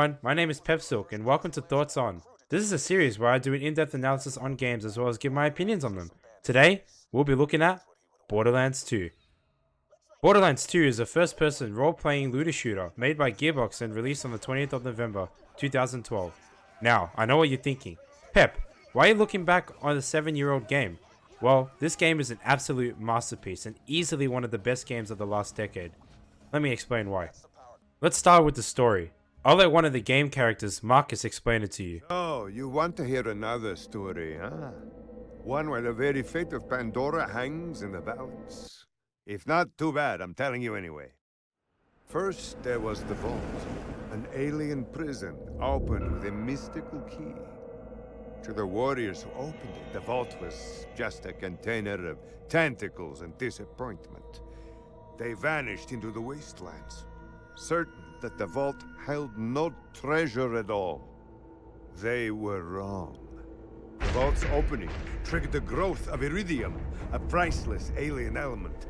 everyone, my name is Pepsilk and welcome to Thoughts On. This is a series where I do an in-depth analysis on games as well as give my opinions on them. Today, we'll be looking at Borderlands 2. Borderlands 2 is a first-person role-playing looter shooter made by Gearbox and released on the 20th of November 2012. Now, I know what you're thinking. Pep, why are you looking back on a 7-year-old game? Well, this game is an absolute masterpiece and easily one of the best games of the last decade. Let me explain why. Let's start with the story. I'll let one of the game characters, Marcus, explain it to you. Oh, you want to hear another story, huh? One where the very fate of Pandora hangs in the balance. If not, too bad, I'm telling you anyway. First, there was the Vault, an alien prison opened with a mystical key. To the warriors who opened it, the Vault was just a container of tentacles and disappointment. They vanished into the wastelands, certain that the Vault held no treasure at all. They were wrong. The Vault's opening triggered the growth of iridium, a priceless alien element.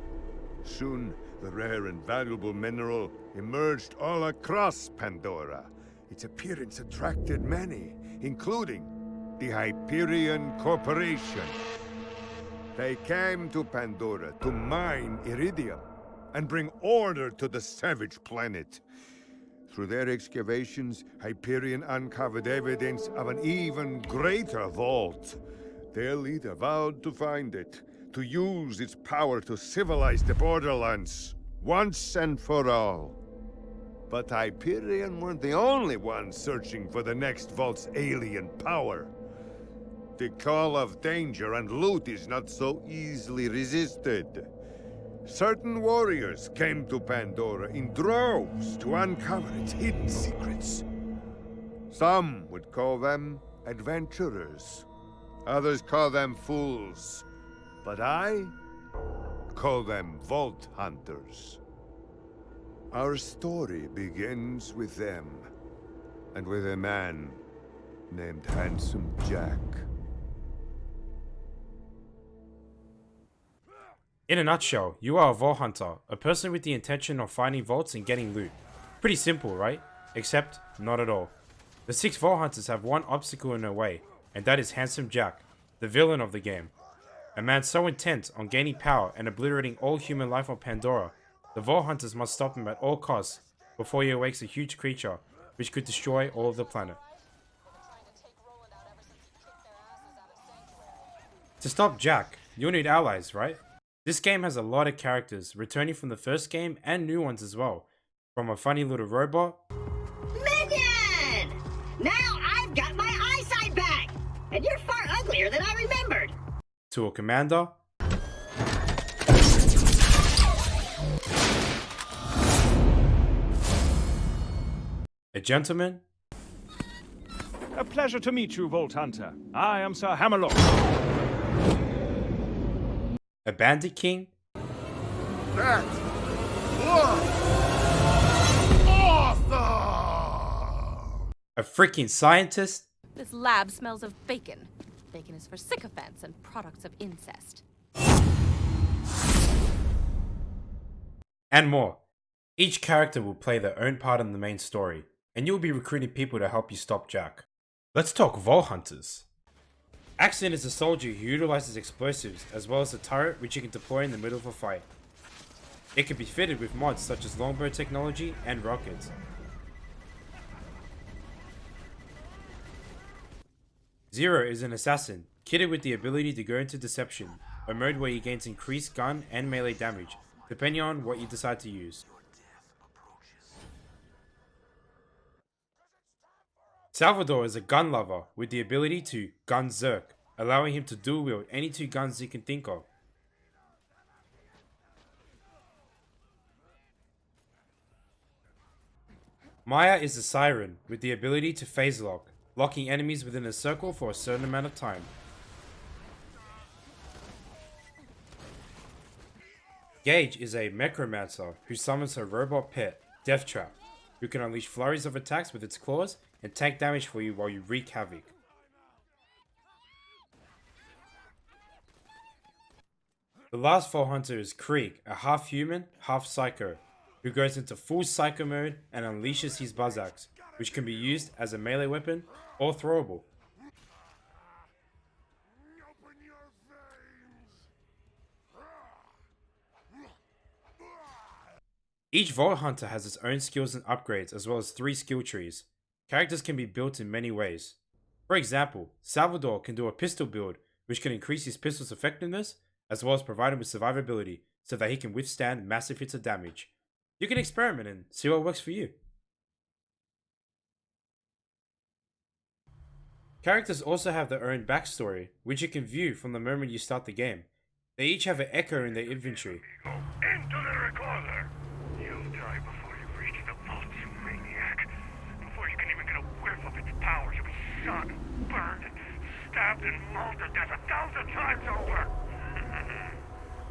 Soon, the rare and valuable mineral emerged all across Pandora. Its appearance attracted many, including the Hyperion Corporation. They came to Pandora to mine iridium and bring order to the savage planet. Through their excavations, Hyperion uncovered evidence of an even greater vault. Their leader vowed to find it, to use its power to civilize the Borderlands, once and for all. But Hyperion weren't the only ones searching for the next vault's alien power. The call of danger and loot is not so easily resisted. Certain warriors came to Pandora in droves to uncover its hidden secrets. Some would call them adventurers. Others call them fools. But I call them Vault Hunters. Our story begins with them, and with a man named Handsome Jack. In a nutshell, you are a vault hunter, a person with the intention of finding vaults and getting loot. Pretty simple, right? Except, not at all. The 6 vault hunters have one obstacle in their way, and that is Handsome Jack, the villain of the game. A man so intent on gaining power and obliterating all human life on Pandora, the vault hunters must stop him at all costs before he awakes a huge creature which could destroy all of the planet. To stop Jack, you'll need allies, right? This game has a lot of characters, returning from the first game and new ones as well. From a funny little robot... Minion! Now I've got my eyesight back! And you're far uglier than I remembered! To a commander... a gentleman... A pleasure to meet you, Vault Hunter. I am Sir Hammerlock. a bandit king... That was awesome! a freaking scientist... This lab smells of bacon. Bacon is for sycophants and products of incest. and more. Each character will play their own part in the main story, and you'll be recruiting people to help you stop Jack. Let's talk Vault Hunters. Axon is a soldier who utilizes explosives as well as a turret which you can deploy in the middle of a fight. It can be fitted with mods such as longbow technology and rockets. Zero is an assassin, kitted with the ability to go into deception, a mode where he gains increased gun and melee damage, depending on what you decide to use. Salvador is a gun lover with the ability to gun zerk, allowing him to dual wield any 2 guns he can think of. Maya is a siren with the ability to phase lock, locking enemies within a circle for a certain amount of time. Gage is a Mechromancer who summons her robot pet, Deathtrap, who can unleash flurries of attacks with its claws and tank damage for you while you wreak havoc. The last Vault Hunter is Krieg, a half human, half psycho, who goes into full psycho mode and unleashes his buzz axe, which can be used as a melee weapon or throwable. Each Vault Hunter has its own skills and upgrades as well as 3 skill trees. Characters can be built in many ways. For example, Salvador can do a pistol build which can increase his pistol's effectiveness as well as provide him with survivability so that he can withstand massive hits of damage. You can experiment and see what works for you. Characters also have their own backstory, which you can view from the moment you start the game. They each have an echo in their inventory. Into the recorder! You'll die before you reach the vault, you maniac. Before you can even get a whiff of its power, you'll be shot, burned, stabbed, and mauled to death 1,000 times over!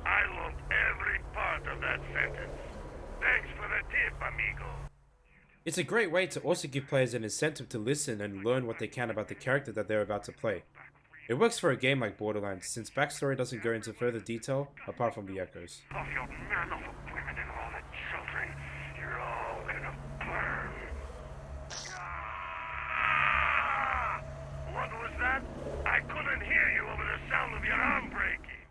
I loved every part of that sentence. Thanks for the tip, amigo. It's a great way to also give players an incentive to listen and learn what they can about the character that they're about to play. It works for a game like Borderlands since backstory doesn't go into further detail apart from the echoes. Off your men, off of women and all the children, you're all gonna burn. Ah! What was that? I couldn't hear you over the sound of your arm breaking.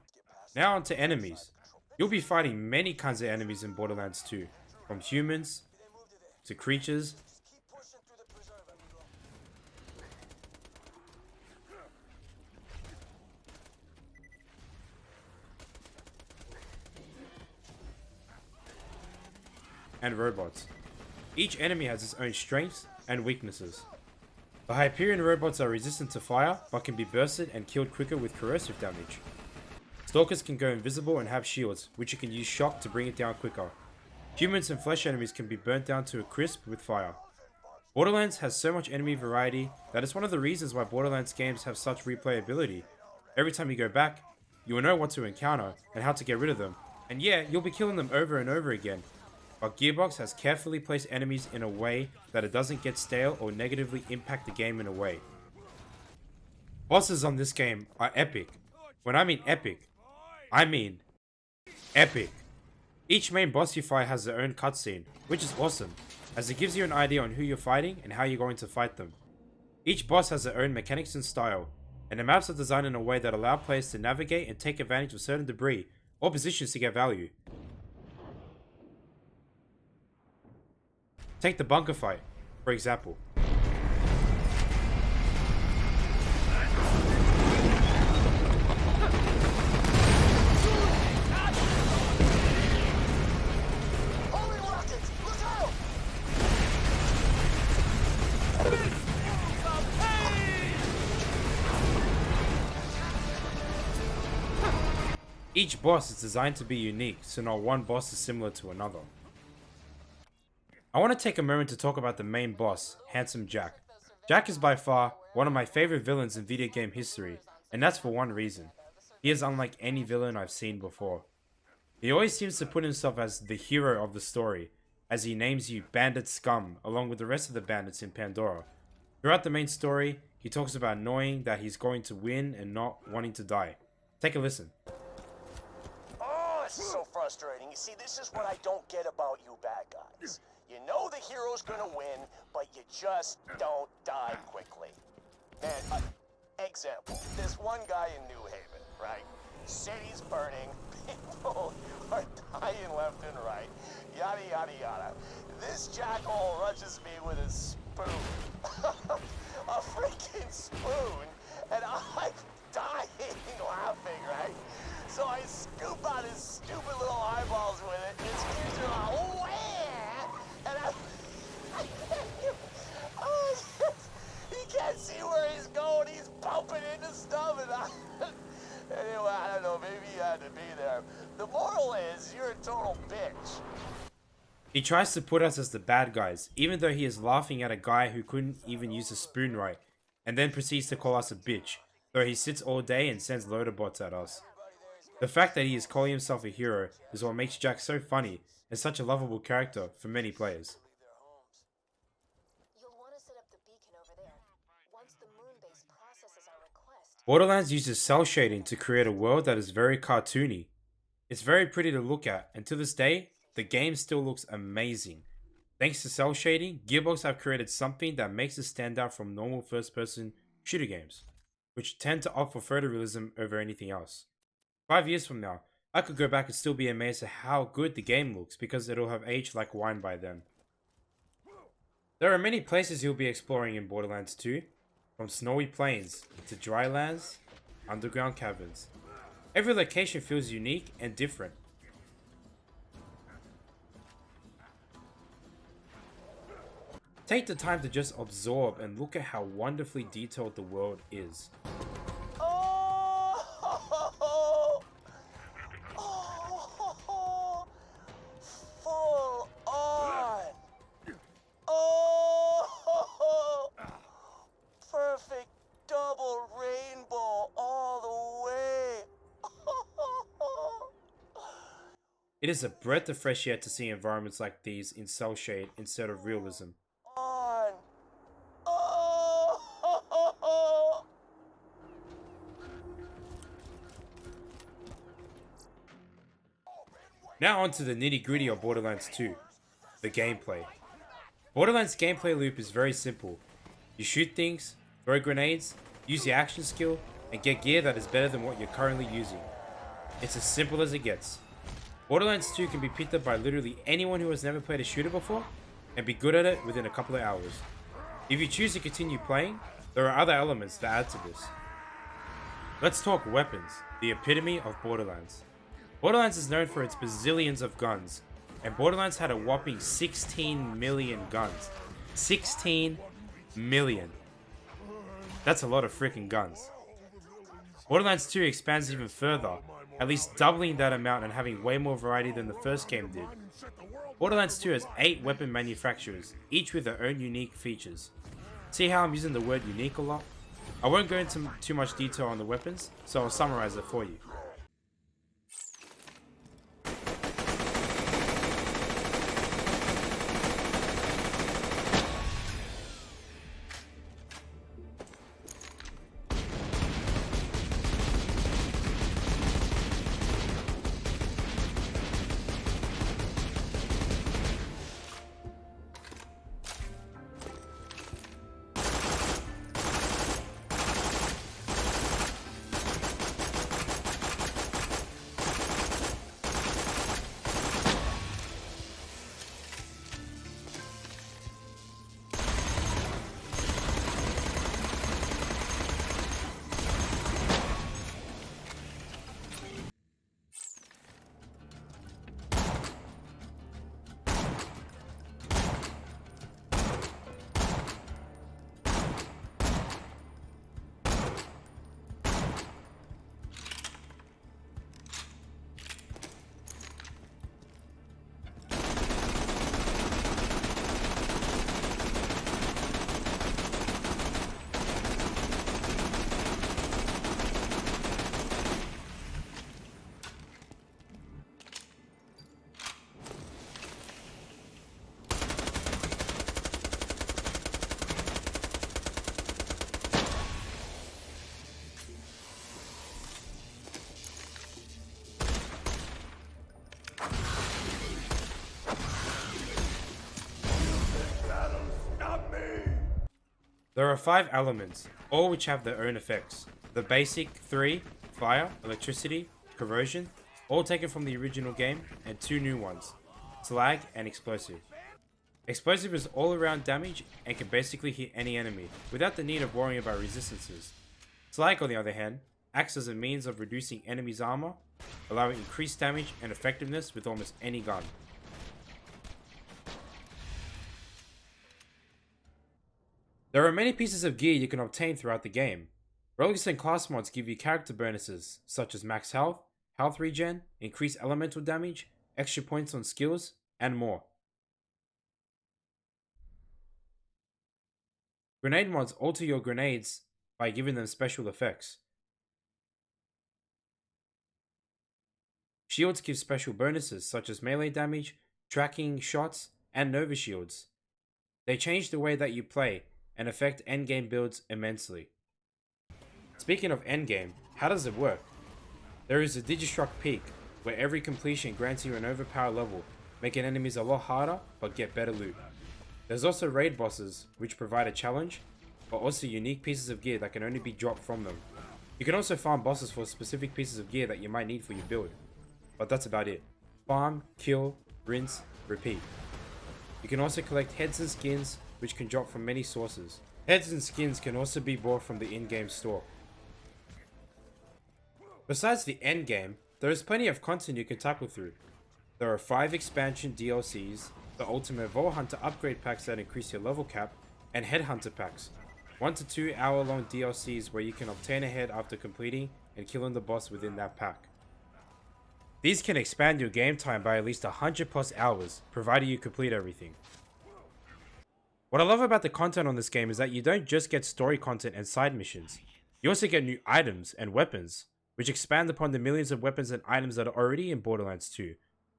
Now on to enemies. You'll be fighting many kinds of enemies in Borderlands 2, from humans to creatures, and robots. Each enemy has its own strengths and weaknesses. The Hyperion robots are resistant to fire, but can be bursted and killed quicker with corrosive damage. Stalkers can go invisible and have shields, which you can use shock to bring it down quicker. Humans and flesh enemies can be burnt down to a crisp with fire. Borderlands has so much enemy variety that it's one of the reasons why Borderlands games have such replayability. Every time you go back, you will know what to encounter and how to get rid of them. And yeah, you'll be killing them over and over again. But Gearbox has carefully placed enemies in a way that it doesn't get stale or negatively impact the game in a way. Bosses on this game are epic. When I mean epic, I mean epic. Each main boss you fight has their own cutscene, which is awesome, as it gives you an idea on who you're fighting and how you're going to fight them. Each boss has their own mechanics and style, and the maps are designed in a way that allow players to navigate and take advantage of certain debris or positions to get value. Take the bunker fight, for example. Each boss is designed to be unique, so not one boss is similar to another. I want to take a moment to talk about the main boss, Handsome Jack. Jack is by far one of my favorite villains in video game history, and that's for one reason. He is unlike any villain I've seen before. He always seems to put himself as the hero of the story, as he names you Bandit Scum along with the rest of the bandits in Pandora. Throughout the main story, he talks about knowing that he's going to win and not wanting to die. Take a listen. Oh, it's so frustrating. You see, this is what I don't get about you bad guys. You know the hero's gonna win, but you just don't die quickly. And, example, this one guy in New Haven, right? City's burning, people are dying left and right, yada yada yada. This jackhole rushes me with a spoon. A freaking spoon, and I'm dying laughing, right? So I scoop out his stupid little eyeballs with it, and his ears are like, oh yeah! And he can't see where he's going, he's bumping into stuff, and anyway, I don't know, maybe he had to be there. The moral is, you're a total bitch. He tries to put us as the bad guys, even though he is laughing at a guy who couldn't even use a spoon right, and then proceeds to call us a bitch, though he sits all day and sends loader bots at us. The fact that he is calling himself a hero is what makes Jack so funny and such a lovable character for many players. You'll want to set up the beacon over there. Once the moon base processes our request. Borderlands uses cell shading to create a world that is very cartoony. It's very pretty to look at, and to this day, the game still looks amazing. Thanks to cell shading, Gearbox have created something that makes it stand out from normal first-person shooter games, which tend to opt for photorealism over anything else. 5 years from now, I could go back and still be amazed at how good the game looks because it'll have aged like wine by then. There are many places you'll be exploring in Borderlands 2, from snowy plains to dry lands, underground caverns. Every location feels unique and different. Take the time to just absorb and look at how wonderfully detailed the world is. Oh, oh, full on. Oh, perfect double rainbow all the way. It is a breath of fresh air to see environments like these in cell shade instead of realism. On. Oh. Now on to the nitty gritty of Borderlands 2, the gameplay. Borderlands' gameplay loop is very simple. You shoot things, throw grenades, use your action skill, and get gear that is better than what you're currently using. It's as simple as it gets. Borderlands 2 can be picked up by literally anyone who has never played a shooter before, and be good at it within a couple of hours. If you choose to continue playing, there are other elements that add to this. Let's talk weapons, the epitome of Borderlands. Borderlands is known for its bazillions of guns, and Borderlands had a whopping 16 million guns. 16 million. That's a lot of freaking guns. Borderlands 2 expands even further, at least doubling that amount and having way more variety than the first game did. Borderlands 2 has 8 weapon manufacturers, each with their own unique features. See how I'm using the word unique a lot? I won't go into too much detail on the weapons, so I'll summarize it for you. There are 5 elements, all which have their own effects. The basic 3, fire, electricity, corrosion, all taken from the original game, and 2 new ones, slag and explosive. Explosive is all around damage and can basically hit any enemy, without the need of worrying about resistances. Slag, on the other hand, acts as a means of reducing enemies' armor, allowing increased damage and effectiveness with almost any gun. There are many pieces of gear you can obtain throughout the game. Relics and class mods give you character bonuses such as max health, health regen, increased elemental damage, extra points on skills, and more. Grenade mods alter your grenades by giving them special effects. Shields give special bonuses such as melee damage, tracking shots, and nova shields. They change the way that you play and affect endgame builds immensely. Speaking of endgame, how does it work? There is a Digistruct peak, where every completion grants you an overpowered level, making enemies a lot harder but get better loot. There's also raid bosses, which provide a challenge, but also unique pieces of gear that can only be dropped from them. You can also farm bosses for specific pieces of gear that you might need for your build, but that's about it. Farm, kill, rinse, repeat. You can also collect heads and skins, which can drop from many sources. Heads and skins can also be bought from the in-game store. Besides the end game, there is plenty of content you can tackle through. There are 5 expansion DLCs, the Ultimate Vault Hunter upgrade packs that increase your level cap, and Headhunter packs, 1 to 2 hour long DLCs where you can obtain a head after completing and killing the boss within that pack. These can expand your game time by at least 100 plus hours, provided you complete everything. What I love about the content on this game is that you don't just get story content and side missions, you also get new items and weapons, which expand upon the millions of weapons and items that are already in Borderlands 2.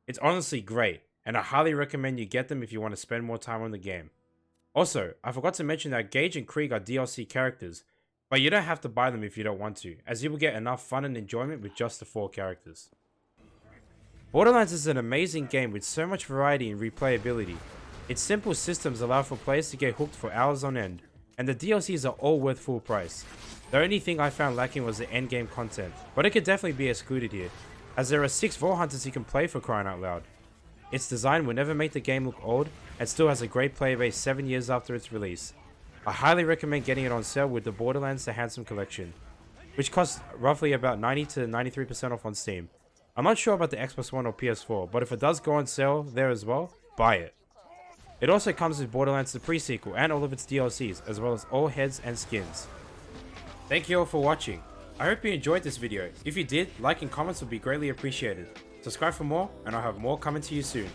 It's honestly great, and I highly recommend you get them if you want to spend more time on the game. Also, I forgot to mention that Gage and Krieg are DLC characters, but you don't have to buy them if you don't want to, as you will get enough fun and enjoyment with just the 4 characters. Borderlands is an amazing game with so much variety and replayability. Its simple systems allow for players to get hooked for hours on end, and the DLCs are all worth full price. The only thing I found lacking was the endgame content, but it could definitely be excluded here, as there are 6 Vault Hunters you can play for crying out loud. Its design will never make the game look old, and still has a great player base 7 years after its release. I highly recommend getting it on sale with the Borderlands The Handsome Collection, which costs roughly about 90 to 93% off on Steam. I'm not sure about the Xbox One or PS4, but if it does go on sale there as well, buy it. It also comes with Borderlands the pre-sequel and all of its DLCs, as well as all heads and skins. Thank you all for watching. I hope you enjoyed this video. If you did, like and comments would be greatly appreciated. Subscribe for more, and I'll have more coming to you soon.